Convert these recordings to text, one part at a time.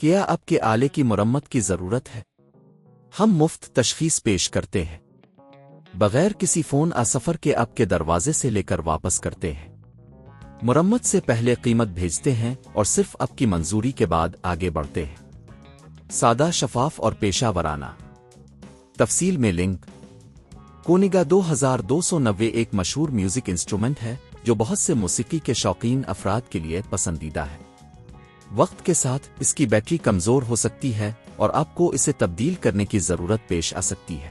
کیا آپ کے آلے کی مرمت کی ضرورت ہے؟ ہم مفت تشخیص پیش کرتے ہیں، بغیر کسی فون سفر کے آپ کے دروازے سے لے کر واپس کرتے ہیں۔ مرمت سے پہلے قیمت بھیجتے ہیں اور صرف آپ کی منظوری کے بعد آگے بڑھتے ہیں۔ سادہ، شفاف اور پیشہ ورانہ۔ تفصیل میں لنک۔ کنگا 2290 ایک مشہور میوزک انسٹرومنٹ ہے جو بہت سے موسیقی کے شوقین افراد کے لیے پسندیدہ ہے۔ وقت کے ساتھ اس کی بیٹری کمزور ہو سکتی ہے اور آپ کو اسے تبدیل کرنے کی ضرورت پیش آ سکتی ہے۔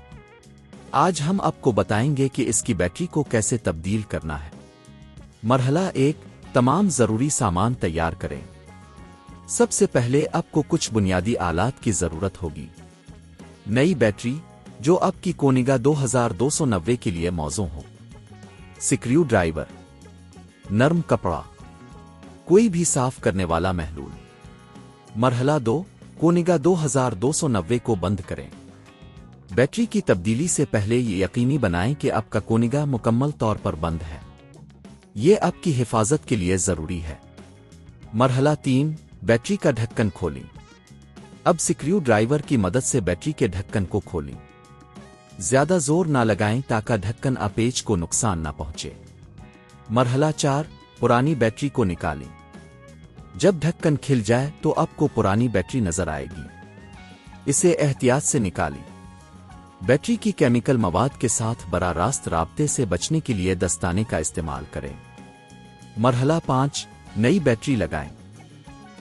آج ہم آپ کو بتائیں گے کہ اس کی بیٹری کو کیسے تبدیل کرنا ہے۔ مرحلہ 1، تمام ضروری سامان تیار کریں۔ سب سے پہلے آپ کو کچھ بنیادی آلات کی ضرورت ہوگی۔ نئی بیٹری، جو آپ کی کنگا 2290 کے لیے موزوں ہو۔ سکریو ڈرائیور، نرم کپڑا، کوئی بھی صاف کرنے والا محلول۔ مرحلہ 2، کنگا 2290 کو بند کریں۔ بیٹری کی تبدیلی سے پہلے یہ یقینی بنائیں کہ آپ کا کنگا مکمل طور پر بند ہے، یہ آپ کی حفاظت کے لیے ضروری ہے۔ مرحلہ 3، بیٹری کا ڈھکن کھولیں۔ اب سکریو ڈرائیور کی مدد سے بیٹری کے ڈھکن کو کھولیں۔ زیادہ زور نہ لگائیں تاکہ ڈھکن پیچ کو نقصان نہ پہنچے۔ مرحلہ 4، پرانی بیٹری کو نکالیں۔ جب ڈھکن کھل جائے تو آپ کو پرانی بیٹری نظر آئے گی، اسے احتیاط سے نکالیں۔ بیٹری کی کیمیکل مواد کے ساتھ براہ راست رابطے سے بچنے کے لیے دستانے کا استعمال کریں۔ مرحلہ 5، نئی بیٹری لگائیں۔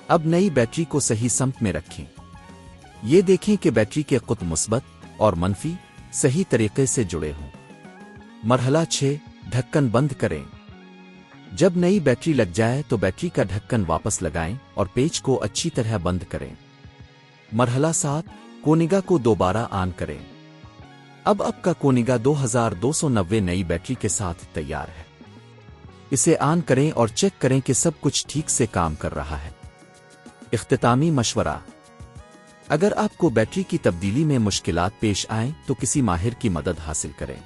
اب نئی بیٹری کو صحیح سمت میں رکھیں۔ یہ دیکھیں کہ بیٹری کے قطب مثبت اور منفی صحیح طریقے سے جڑے ہوں۔ مرحلہ 6، ڈھکن بند کریں۔ جب نئی بیٹری لگ جائے تو بیٹری کا ڈھکن واپس لگائیں اور پیچ کو اچھی طرح بند کریں۔ مرحلہ 7، کنگا کو دوبارہ آن کریں۔ اب آپ کا کنگا 2290 نئی بیٹری کے ساتھ تیار ہے۔ اسے آن کریں اور چیک کریں کہ سب کچھ ٹھیک سے کام کر رہا ہے۔ اختتامی مشورہ: اگر آپ کو بیٹری کی تبدیلی میں مشکلات پیش آئیں تو کسی ماہر کی مدد حاصل کریں۔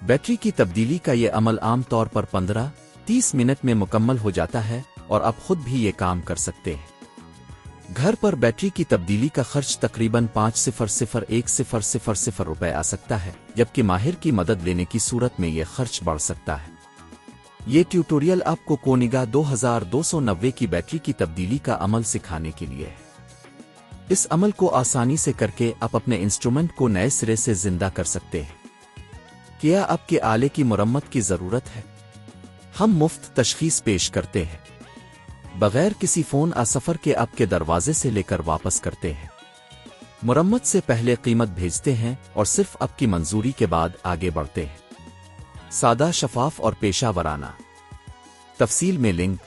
بیٹری کی تبدیلی کا یہ عمل عام طور پر 15-30 منٹ میں مکمل ہو جاتا ہے اور آپ خود بھی یہ کام کر سکتے ہیں۔ گھر پر بیٹری کی تبدیلی کا خرچ تقریباً 5,001,000 روپے آ سکتا ہے، جبکہ ماہر کی مدد لینے کی صورت میں یہ خرچ بڑھ سکتا ہے۔ یہ ٹیوٹوریل آپ کو کنگا 2290 کی بیٹری کی تبدیلی کا عمل سکھانے کے لیے ہے۔ اس عمل کو آسانی سے کر کے آپ اپنے انسٹرومنٹ کو نئے سرے سے زندہ کر سکتے ہیں۔ کیا آپ کے آلے کی مرمت کی ضرورت ہے؟ ہم مفت تشخیص پیش کرتے ہیں، بغیر کسی فون سفر کے آپ کے دروازے سے لے کر واپس کرتے ہیں۔ مرمت سے پہلے قیمت بھیجتے ہیں اور صرف آپ کی منظوری کے بعد آگے بڑھتے ہیں۔ سادہ، شفاف اور پیشہ ورانہ۔ تفصیل میں لنک۔